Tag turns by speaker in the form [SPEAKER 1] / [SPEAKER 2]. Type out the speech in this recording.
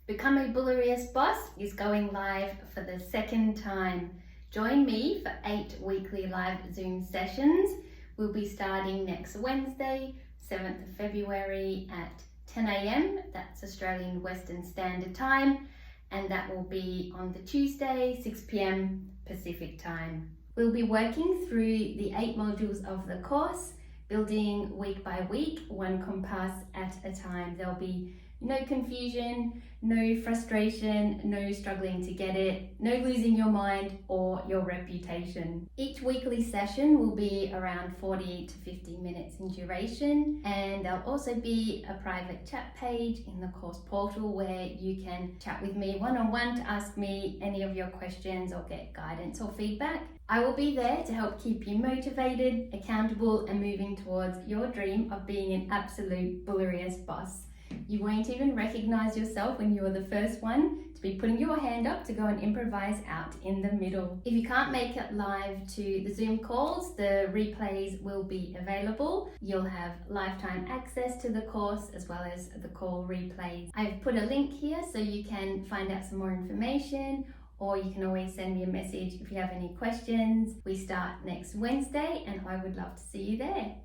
[SPEAKER 1] Become a Bulerías Boss is going live for the second time. Join me for 8 weekly live Zoom sessions. We'll be starting next Wednesday, 7th of February at 10 a.m. That's Australian Western Standard Time. And that will be on the Tuesday, 6 p.m. Pacific Time. We'll be working through the 8 modules of the course, building week by week, one compass at a time. There'll be no confusion, no frustration, no struggling to get it, no losing your mind or your reputation. Each weekly session will be around 40 to 50 minutes in duration, and there'll also be a private chat page in the course portal where you can chat with me one-on-one to ask me any of your questions or get guidance or feedback. I will be there to help keep you motivated, accountable, and moving towards your dream of being an absolute Bulerías boss. You won't even recognize yourself when you're the first one to be putting your hand up to go and improvise out in the middle. If you can't make it live to the Zoom calls, the replays will be available. You'll have lifetime access to the course as well as the call replays. I've put a link here so you can find out some more information, or you can always send me a message if you have any questions. We start next Wednesday and I would love to see you there.